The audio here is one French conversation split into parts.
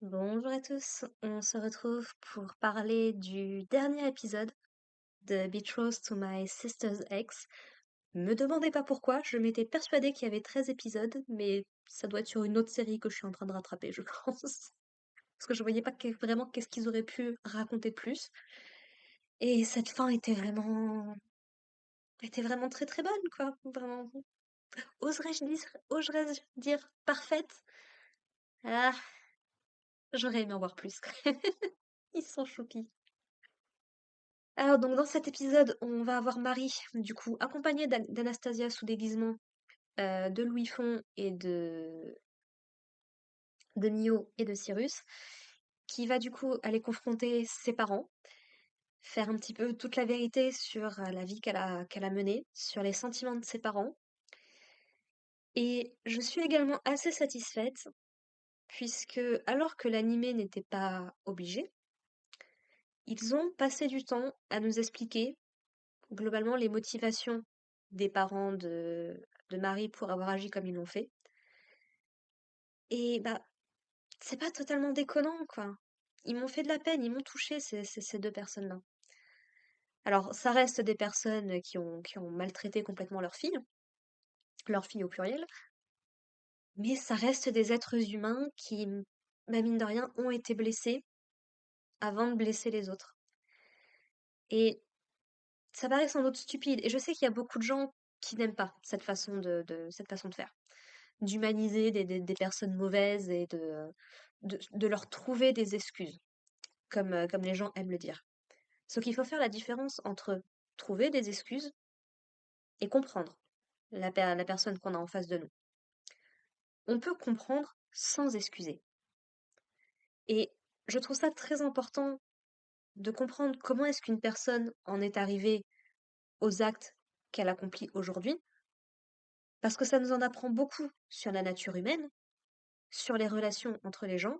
Bonjour à tous, on se retrouve pour parler du dernier épisode de Betrothed to My Sister's Ex. Me demandez pas pourquoi, je m'étais persuadée qu'il y avait 13 épisodes, mais ça doit être sur une autre série que je suis en train de rattraper, je pense. Parce que je voyais pas vraiment qu'est-ce qu'ils auraient pu raconter de plus. Et cette fin était vraiment très très bonne, quoi. Vraiment. Oserais-je dire parfaite? Ah, j'aurais aimé en voir plus. Ils sont choupis. Alors donc dans cet épisode, on va avoir Marie, du coup, accompagnée d'Anastasia sous déguisement, de Louis Fon et de Mio et de Cyrus, qui va du coup aller confronter ses parents, faire un petit peu toute la vérité sur la vie qu'elle a menée, sur les sentiments de ses parents. Et je suis également assez satisfaite, puisque alors que l'animé n'était pas obligé, ils ont passé du temps à nous expliquer globalement les motivations des parents de Marie pour avoir agi comme ils l'ont fait. Et bah, c'est pas totalement déconnant, quoi. Ils m'ont fait de la peine, ils m'ont touché ces deux personnes-là. Alors, ça reste des personnes qui ont maltraité complètement leur fille au pluriel, mais ça reste des êtres humains qui, bah, mine de rien, ont été blessés avant de blesser les autres. Et ça paraît sans doute stupide, et je sais qu'il y a beaucoup de gens qui n'aiment pas cette façon de faire. D'humaniser des personnes mauvaises et de leur trouver des excuses, comme les gens aiment le dire. Sauf qu'il faut faire la différence entre trouver des excuses et comprendre la personne qu'on a en face de nous. On peut comprendre sans excuser. Et je trouve ça très important de comprendre comment est-ce qu'une personne en est arrivée aux actes qu'elle accomplit aujourd'hui, parce que ça nous en apprend beaucoup sur la nature humaine, sur les relations entre les gens,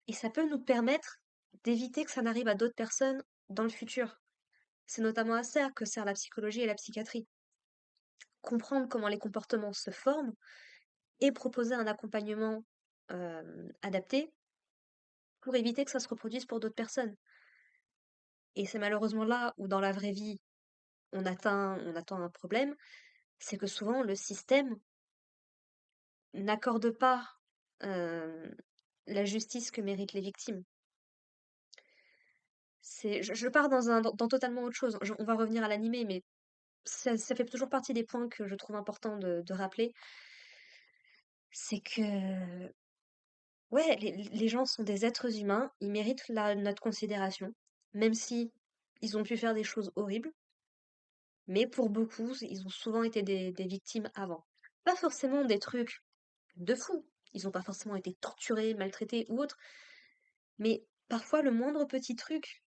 et ça peut nous permettre d'éviter que ça n'arrive à d'autres personnes dans le futur. C'est notamment à ça que sert la psychologie et la psychiatrie. Comprendre comment les comportements se forment et proposer un accompagnement adapté pour éviter que ça se reproduise pour d'autres personnes. Et c'est malheureusement là où dans la vraie vie on atteint un problème, c'est que souvent le système n'accorde pas euh, la justice que méritent les victimes. Je pars dans totalement autre chose. On va revenir à l'animé, mais ça fait toujours partie des points que je trouve important de rappeler. C'est que ouais, les gens sont des êtres humains, ils méritent notre considération, même si ils ont pu faire des choses horribles, mais pour beaucoup, ils ont souvent été des victimes avant. Pas forcément des trucs de fou, ils ont pas forcément été torturés, maltraités ou autre, mais parfois le moindre petit truc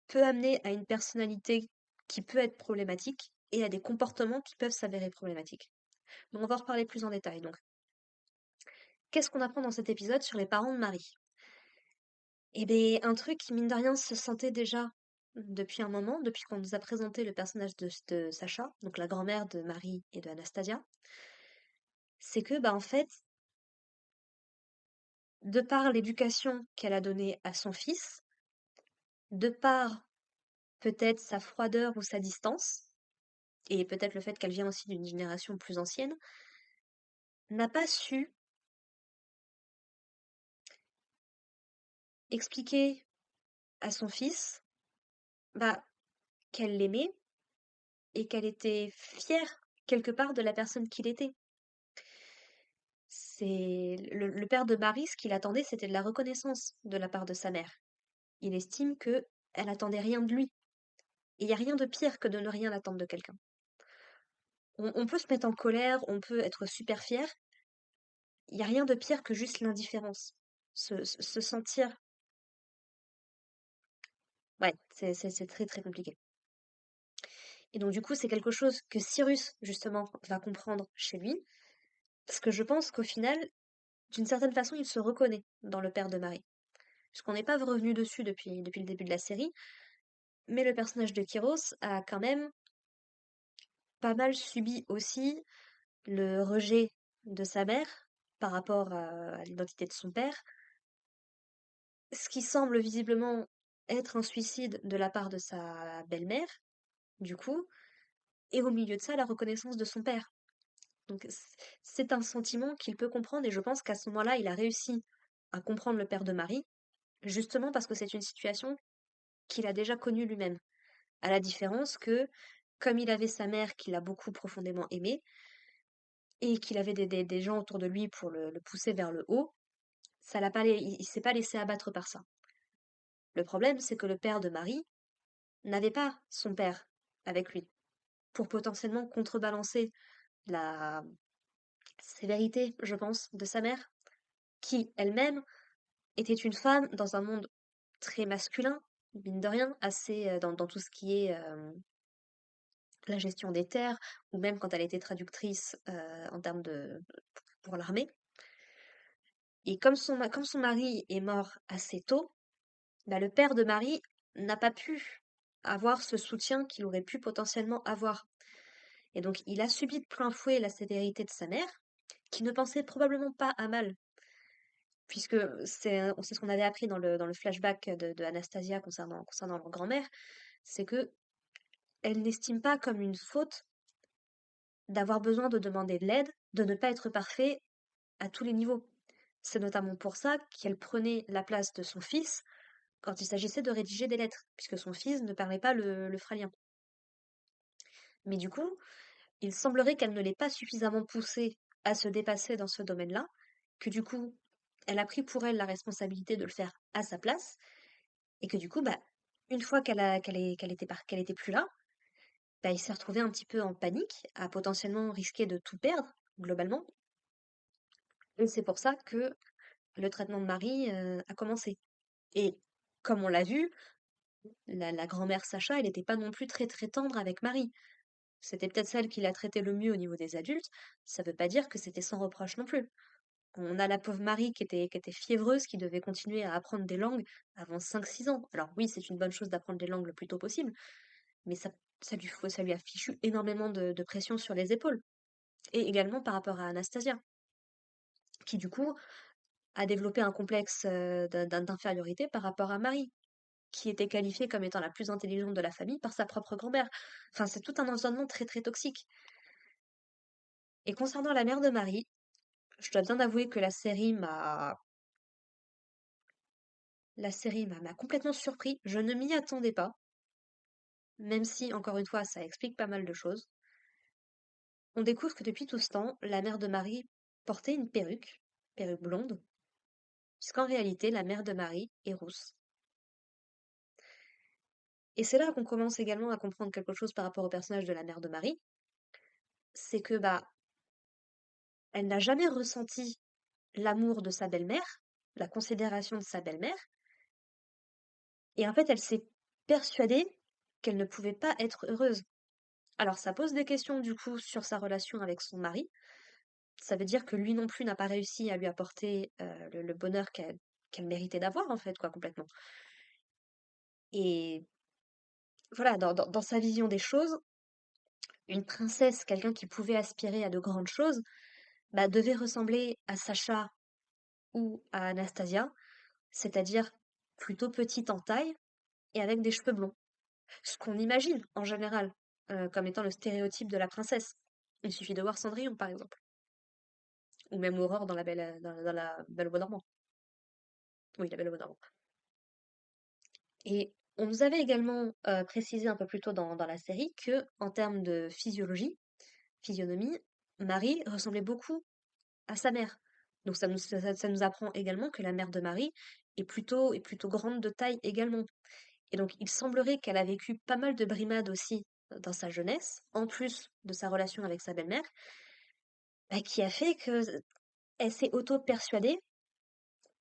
peut amener à une personnalité qui peut être problématique et à des comportements qui peuvent s'avérer problématiques. Mais on va en reparler plus en détail. Donc, qu'est-ce qu'on apprend dans cet épisode sur les parents de Marie? Eh bien, un truc qui, mine de rien, se sentait déjà depuis un moment, depuis qu'on nous a présenté le personnage de Sacha, donc la grand-mère de Marie et de Anastasia, c'est que, bah, en fait, de par l'éducation qu'elle a donnée à son fils, de par peut-être sa froideur ou sa distance, et peut-être le fait qu'elle vient aussi d'une génération plus ancienne, n'a pas su expliquer à son fils, bah, qu'elle l'aimait et qu'elle était fière quelque part de la personne qu'il était. C'est le père de Marie, ce qu'il attendait, c'était de la reconnaissance de la part de sa mère. Il estime que elle attendait rien de lui. Et il y a rien de pire que de ne rien attendre de quelqu'un. On peut se mettre en colère, on peut être super fier. Il y a rien de pire que juste l'indifférence. Se sentir. Ouais, c'est très très compliqué. Et donc du coup, c'est quelque chose que Cyrus, justement, va comprendre chez lui. Parce que je pense qu'au final, d'une certaine façon, il se reconnaît dans le père de Marie. Puisqu'on n'est pas revenu dessus depuis le début de la série, mais le personnage de Kyros a quand même pas mal subi aussi le rejet de sa mère par rapport à l'identité de son père, ce qui semble visiblement être un suicide de la part de sa belle-mère, du coup, et au milieu de ça, la reconnaissance de son père. Donc c'est un sentiment qu'il peut comprendre et je pense qu'à ce moment-là, il a réussi à comprendre le père de Marie, justement parce que c'est une situation qu'il a déjà connue lui-même. À la différence que, comme il avait sa mère qu'il a beaucoup profondément aimée, et qu'il avait des gens autour de lui pour le pousser vers le haut, ça l'a pas, il s'est pas laissé abattre par ça. Le problème, c'est que le père de Marie n'avait pas son père avec lui pour potentiellement contrebalancer la sévérité, je pense, de sa mère, qui elle-même était une femme dans un monde très masculin, mine de rien, assez dans tout ce qui est la gestion des terres, ou même quand elle était traductrice en termes pour l'armée. Et comme son mari est mort assez tôt, bah, le père de Marie n'a pas pu avoir ce soutien qu'il aurait pu potentiellement avoir. Et donc il a subi de plein fouet la sévérité de sa mère, qui ne pensait probablement pas à mal, puisque c'est ce qu'on avait appris dans le flashback de Anastasia concernant leur grand-mère, c'est que elle n'estime pas comme une faute d'avoir besoin de demander de l'aide, de ne pas être parfait à tous les niveaux. C'est notamment pour ça qu'elle prenait la place de son fils quand il s'agissait de rédiger des lettres, puisque son fils ne parlait pas le fralien. Mais du coup, il semblerait qu'elle ne l'ait pas suffisamment poussé à se dépasser dans ce domaine-là, que du coup, elle a pris pour elle la responsabilité de le faire à sa place, et que du coup, bah, une fois qu'elle était plus là, bah, il s'est retrouvé un petit peu en panique, à potentiellement risquer de tout perdre, globalement. Et c'est pour ça que le traitement de Marie a commencé. Et comme on l'a vu, la grand-mère Sacha, elle n'était pas non plus très très tendre avec Marie. C'était peut-être celle qui l'a traité le mieux au niveau des adultes, ça veut pas dire que c'était sans reproche non plus. On a la pauvre Marie qui était fiévreuse, qui devait continuer à apprendre des langues avant 5 6 ans. Alors oui, c'est une bonne chose d'apprendre des langues le plus tôt possible, mais ça lui a fichu énormément de pression sur les épaules. Et également par rapport à Anastasia, qui du coup a développé un complexe d'infériorité par rapport à Marie, qui était qualifiée comme étant la plus intelligente de la famille par sa propre grand-mère. Enfin, c'est tout un environnement très très toxique. Et concernant la mère de Marie, je dois bien avouer que la série m'a complètement surpris. Je ne m'y attendais pas, même si, encore une fois, ça explique pas mal de choses. On découvre que depuis tout ce temps, la mère de Marie portait une perruque blonde, puisqu'en réalité, la mère de Marie est rousse. Et c'est là qu'on commence également à comprendre quelque chose par rapport au personnage de la mère de Marie, c'est que bah, elle n'a jamais ressenti l'amour de sa belle-mère, la considération de sa belle-mère, et en fait, elle s'est persuadée qu'elle ne pouvait pas être heureuse. Alors ça pose des questions du coup sur sa relation avec son mari. Ça veut dire que lui non plus n'a pas réussi à lui apporter le bonheur qu'elle méritait d'avoir en fait, quoi, complètement. Et voilà, dans sa vision des choses, une princesse, quelqu'un qui pouvait aspirer à de grandes choses, bah, devait ressembler à Sacha ou à Anastasia, c'est-à-dire plutôt petite en taille et avec des cheveux blonds. Ce qu'on imagine en général comme étant le stéréotype de la princesse. Il suffit de voir Cendrillon par exemple, ou même Aurore dans la Belle au bois dormant. Oui, la Belle au bois dormant. Et on nous avait également précisé un peu plus tôt dans la série que, en termes de physionomie, Marie ressemblait beaucoup à sa mère. Donc ça nous apprend également que la mère de Marie est plutôt grande de taille également. Et donc il semblerait qu'elle a vécu pas mal de brimades aussi dans sa jeunesse, en plus de sa relation avec sa belle-mère, bah, qui a fait que elle s'est auto-persuadée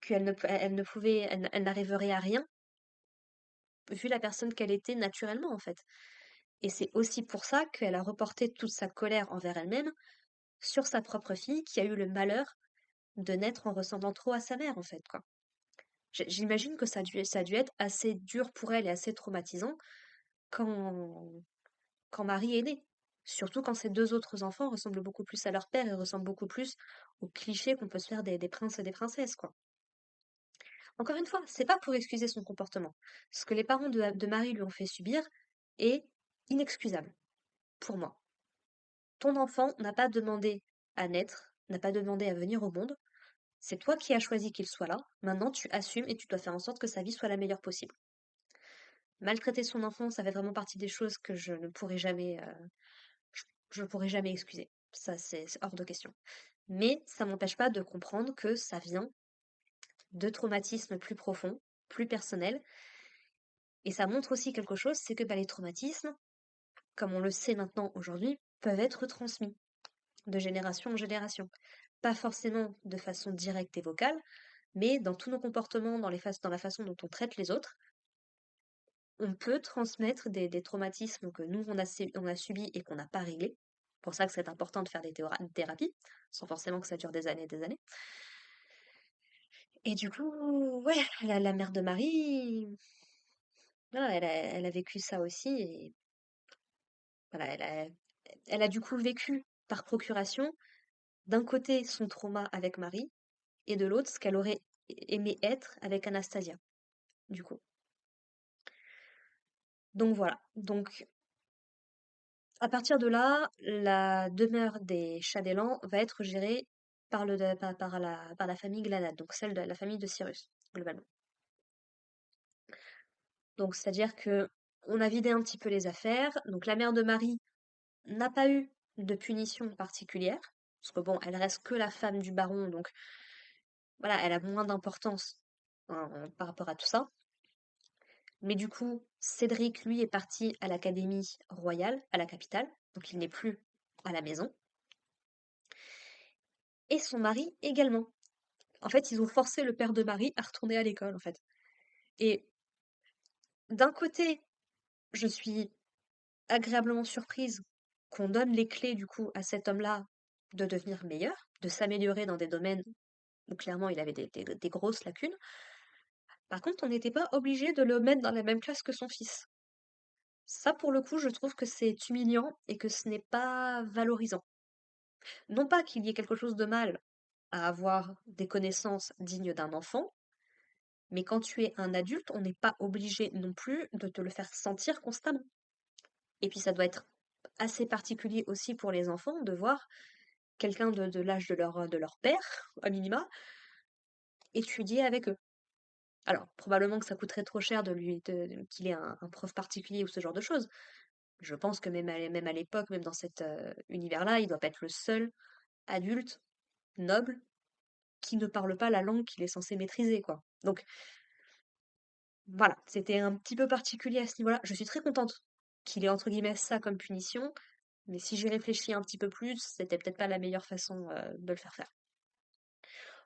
elle ne pouvait, elle n'arriverait à rien, vu la personne qu'elle était naturellement en fait. Et c'est aussi pour ça qu'elle a reporté toute sa colère envers elle-même sur sa propre fille qui a eu le malheur de naître en ressemblant trop à sa mère en fait, quoi. J'imagine que ça a dû être assez dur pour elle et assez traumatisant quand, quand Marie est née. Surtout quand ces 2 autres enfants ressemblent beaucoup plus à leur père et ressemblent beaucoup plus aux clichés qu'on peut se faire des princes et des princesses, quoi. Encore une fois, c'est pas pour excuser son comportement. Ce que les parents de Marie lui ont fait subir est inexcusable, pour moi. Ton enfant n'a pas demandé à naître, n'a pas demandé à venir au monde. C'est toi qui as choisi qu'il soit là. Maintenant, tu assumes et tu dois faire en sorte que sa vie soit la meilleure possible. Maltraiter son enfant, ça fait vraiment partie des choses que je ne pourrai jamais, je pourrai jamais excuser. Ça, c'est hors de question. Mais ça m'empêche pas de comprendre que ça vient de traumatismes plus profonds, plus personnels. Et ça montre aussi quelque chose, c'est que bah, les traumatismes, comme on le sait maintenant aujourd'hui, peuvent être transmis de génération en génération. Pas forcément de façon directe et vocale, mais dans tous nos comportements, dans la façon dont on traite les autres, on peut transmettre des traumatismes que nous, on a subis et qu'on n'a pas réglés. C'est pour ça que c'est important de faire des thérapies, sans forcément que ça dure des années et des années. Et du coup, ouais, la mère de Marie, voilà, elle a vécu ça aussi, et voilà, elle a du coup vécu par procuration, d'un côté son trauma avec Marie, et de l'autre ce qu'elle aurait aimé être avec Anastasia, du coup. Donc voilà. Donc à partir de là, la demeure des Chadelans va être gérée par la famille Glanad, donc celle de la famille de Cyrus, globalement. Donc c'est-à-dire que on a vidé un petit peu les affaires. Donc la mère de Marie n'a pas eu de punition particulière, parce que bon, elle reste que la femme du baron, donc voilà, elle a moins d'importance par rapport à tout ça. Mais du coup, Cédric, lui, est parti à l'Académie royale, à la capitale, donc il n'est plus à la maison. Et son mari également. En fait, ils ont forcé le père de Marie à retourner à l'école, en fait. Et d'un côté, je suis agréablement surprise qu'on donne les clés, du coup, à cet homme-là de devenir meilleur, de s'améliorer dans des domaines où clairement il avait des grosses lacunes. Par contre, on n'était pas obligé de le mettre dans la même classe que son fils. Ça, pour le coup, je trouve que c'est humiliant et que ce n'est pas valorisant. Non pas qu'il y ait quelque chose de mal à avoir des connaissances dignes d'un enfant, mais quand tu es un adulte, on n'est pas obligé non plus de te le faire sentir constamment. Et puis ça doit être assez particulier aussi pour les enfants de voir quelqu'un de l'âge de leur père, à minima, étudier avec eux. Alors, probablement que ça coûterait trop cher qu'il ait un prof particulier ou ce genre de choses. Je pense que même à l'époque, même dans cet univers-là, il doit pas être le seul adulte noble qui ne parle pas la langue qu'il est censé maîtriser, quoi. Donc voilà, c'était un petit peu particulier à ce niveau-là. Je suis très contente qu'il ait entre guillemets ça comme punition, mais si j'y réfléchis un petit peu plus, c'était peut-être pas la meilleure façon de le faire faire.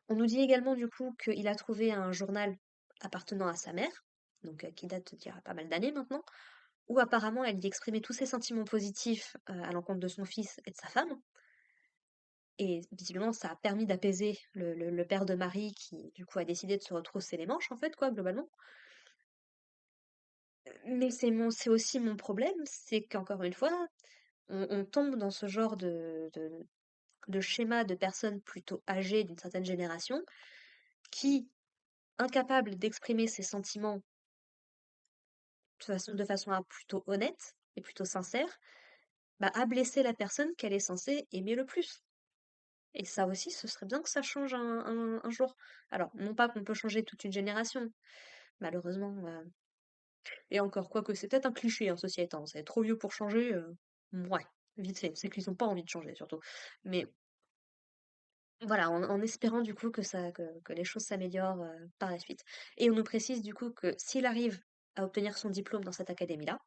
On nous dit également du coup qu'il a trouvé un journal appartenant à sa mère, donc qui date d'il y a pas mal d'années maintenant, où apparemment elle y exprimait tous ses sentiments positifs à l'encontre de son fils et de sa femme. Et visiblement, ça a permis d'apaiser le père de Marie qui, du coup, a décidé de se retrousser les manches, en fait, quoi, globalement. Mais c'est aussi mon problème, c'est qu'encore une fois, on tombe dans ce genre de schéma de personnes plutôt âgées d'une certaine génération qui, incapables d'exprimer ses sentiments de façon plutôt honnête et plutôt sincère, bah, a blessé la personne qu'elle est censée aimer le plus. Et ça aussi, ce serait bien que ça change un jour. Alors, non pas qu'on peut changer toute une génération, malheureusement. Et encore, quoique c'est peut-être un cliché, hein, ceci étant. C'est trop vieux pour changer. Ouais, vite fait. C'est qu'ils n'ont pas envie de changer, surtout. Mais voilà, en espérant du coup que les choses s'améliorent par la suite. Et on nous précise du coup que s'il arrive à obtenir son diplôme dans cette académie-là,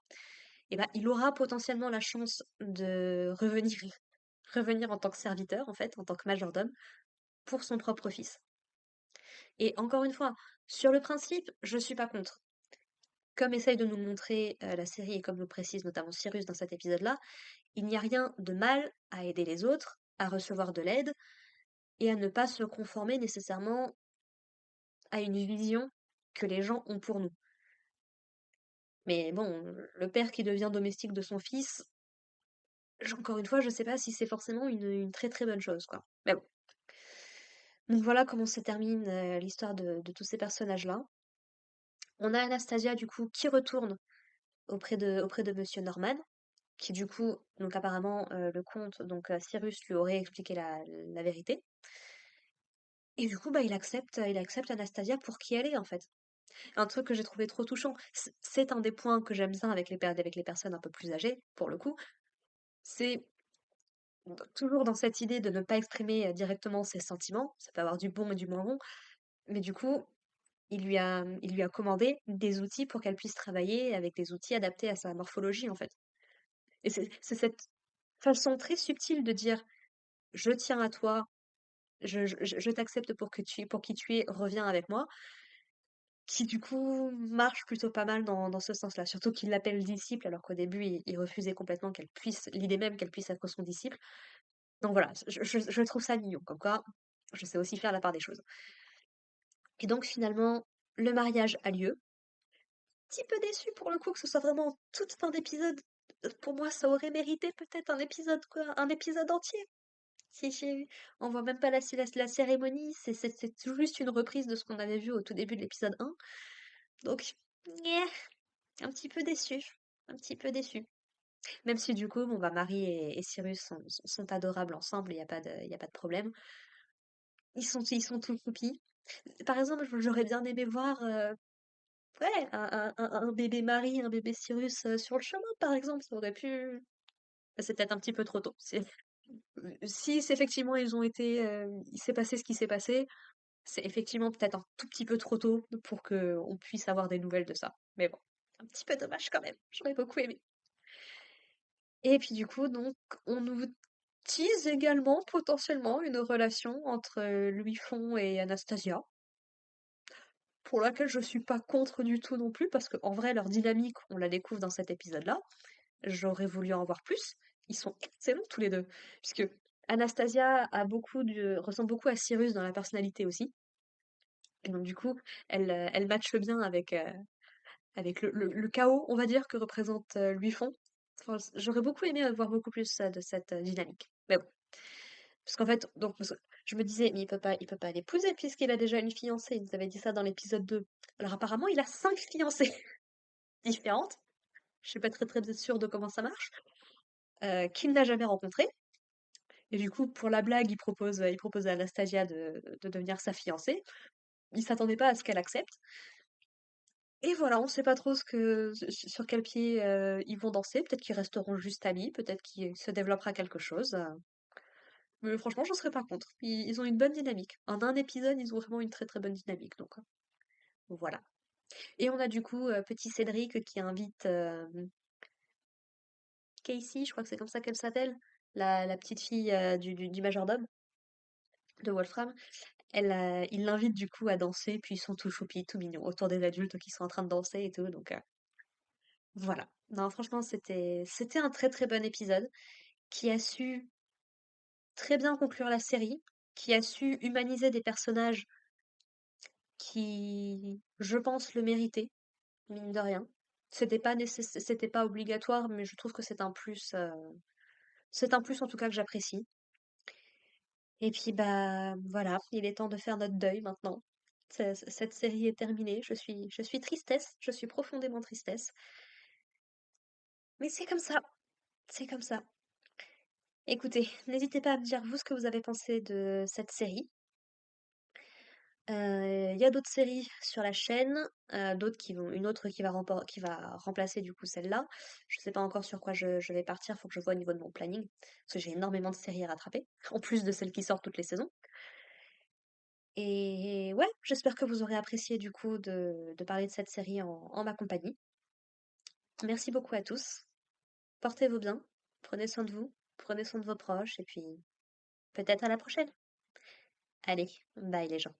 eh ben, il aura potentiellement la chance de revenir en tant que serviteur, en fait, en tant que majordome, pour son propre fils. Et encore une fois, sur le principe, je suis pas contre. Comme essaye de nous le montrer la série et comme nous précise notamment Cyrus dans cet épisode-là, il n'y a rien de mal à aider les autres, à recevoir de l'aide et à ne pas se conformer nécessairement à une vision que les gens ont pour nous. Mais bon, le père qui devient domestique de son fils, encore une fois, je sais pas si c'est forcément une très très bonne chose, quoi. Mais bon. Donc voilà comment se termine l'histoire de tous ces personnages-là. On a Anastasia, du coup, qui retourne auprès de Monsieur Norman, qui du coup, donc apparemment, le comte, donc Cyrus lui aurait expliqué la vérité. Et du coup, bah, il accepte Anastasia pour qui elle est, en fait. Un truc que j'ai trouvé trop touchant. C'est un des points que j'aime bien avec les personnes un peu plus âgées, pour le coup. C'est toujours dans cette idée de ne pas exprimer directement ses sentiments. Ça peut avoir du bon et du moins bon. Mais du coup, il lui a commandé des outils pour qu'elle puisse travailler avec des outils adaptés à sa morphologie, en fait. Et c'est cette façon très subtile de dire: «Je tiens à toi, je t'accepte pour qui tu es, reviens avec moi», qui du coup marche plutôt pas mal dans ce sens-là. Surtout qu'il l'appelle disciple alors qu'au début il refusait complètement l'idée même qu'elle puisse être son disciple. Donc voilà, je trouve ça mignon, comme quoi je sais aussi faire la part des choses. Et donc finalement, le mariage a lieu. Petit peu déçue pour le coup que ce soit vraiment toute fin d'épisode. Pour moi, ça aurait mérité peut-être un épisode, quoi, un épisode entier. On voit même pas la cérémonie, c'est tout juste une reprise de ce qu'on avait vu au tout début de l'épisode 1. Donc, nyeh, un petit peu déçue. Un petit peu déçue. Même si du coup, bon, bah, Marie et Cyrus sont adorables ensemble, il y a pas de problème. Ils sont tout choupis. Par exemple, j'aurais bien aimé voir ouais, un bébé Marie, un bébé Cyrus sur le chemin, par exemple, ça aurait pu. C'est peut-être un petit peu trop tôt. Si effectivement il s'est passé ce qui s'est passé, c'est effectivement peut-être un tout petit peu trop tôt pour que on puisse avoir des nouvelles de ça. Mais bon, un petit peu dommage quand même. J'aurais beaucoup aimé. Et puis du coup, donc, on nous tease également potentiellement une relation entre Louis Font et Anastasia, pour laquelle je suis pas contre du tout non plus, parce qu'en vrai, leur dynamique, on la découvre dans cet épisode-là. J'aurais voulu en voir plus. Ils sont excellents tous les deux. Puisque Anastasia ressemble beaucoup à Cyrus dans la personnalité aussi. Et donc du coup, elle matche bien avec le chaos, on va dire, que représente Louis Font. Enfin, j'aurais beaucoup aimé avoir beaucoup plus de cette dynamique. Mais bon. Parce qu'en fait, donc, je me disais, mais il peut pas l'épouser puisqu'il a déjà une fiancée. Il nous avait dit ça dans l'épisode 2. Alors apparemment, il a 5 fiancées différentes. Je suis pas très très sûre de comment ça marche. Qu'il n'a jamais rencontrées. Et du coup, pour la blague, il propose à Anastasia de devenir sa fiancée. Il s'attendait pas à ce qu'elle accepte. Et voilà, on sait pas trop sur quel pied ils vont danser. Peut-être qu'ils resteront juste amis, peut-être qu'il se développera quelque chose. Mais franchement, je serais pas contre. Ils ont une bonne dynamique. En un épisode, ils ont vraiment une très très bonne dynamique. Donc voilà. Et on a du coup petit Cédric qui invite Casey, je crois que c'est comme ça qu'elle s'appelle, la petite fille du majordome de Wolfram. Il l'invite du coup à danser, puis ils sont tout choupis, tout mignons, autour des adultes qui sont en train de danser et tout, donc voilà. Non, franchement, c'était un très très bon épisode qui a su très bien conclure la série, qui a su humaniser des personnages qui, je pense, le méritaient, mine de rien. C'était pas obligatoire, mais je trouve que c'est un plus en tout cas que j'apprécie. Et puis bah voilà, il est temps de faire notre deuil maintenant. Cette série est terminée. Je suis tristesse, je suis profondément tristesse. Mais c'est comme ça, c'est comme ça. Écoutez, n'hésitez pas à me dire vous ce que vous avez pensé de cette série. Il y a d'autres séries sur la chaîne, une autre qui va remplacer du coup celle-là. Je sais pas encore sur quoi je vais partir, faut que je vois au niveau de mon planning, parce que j'ai énormément de séries à rattraper, en plus de celles qui sortent toutes les saisons. Et ouais, j'espère que vous aurez apprécié du coup de parler de cette série en ma compagnie. Merci beaucoup à tous. Portez-vous bien, prenez soin de vous, prenez soin de vos proches, et puis peut-être à la prochaine. Allez, bye les gens.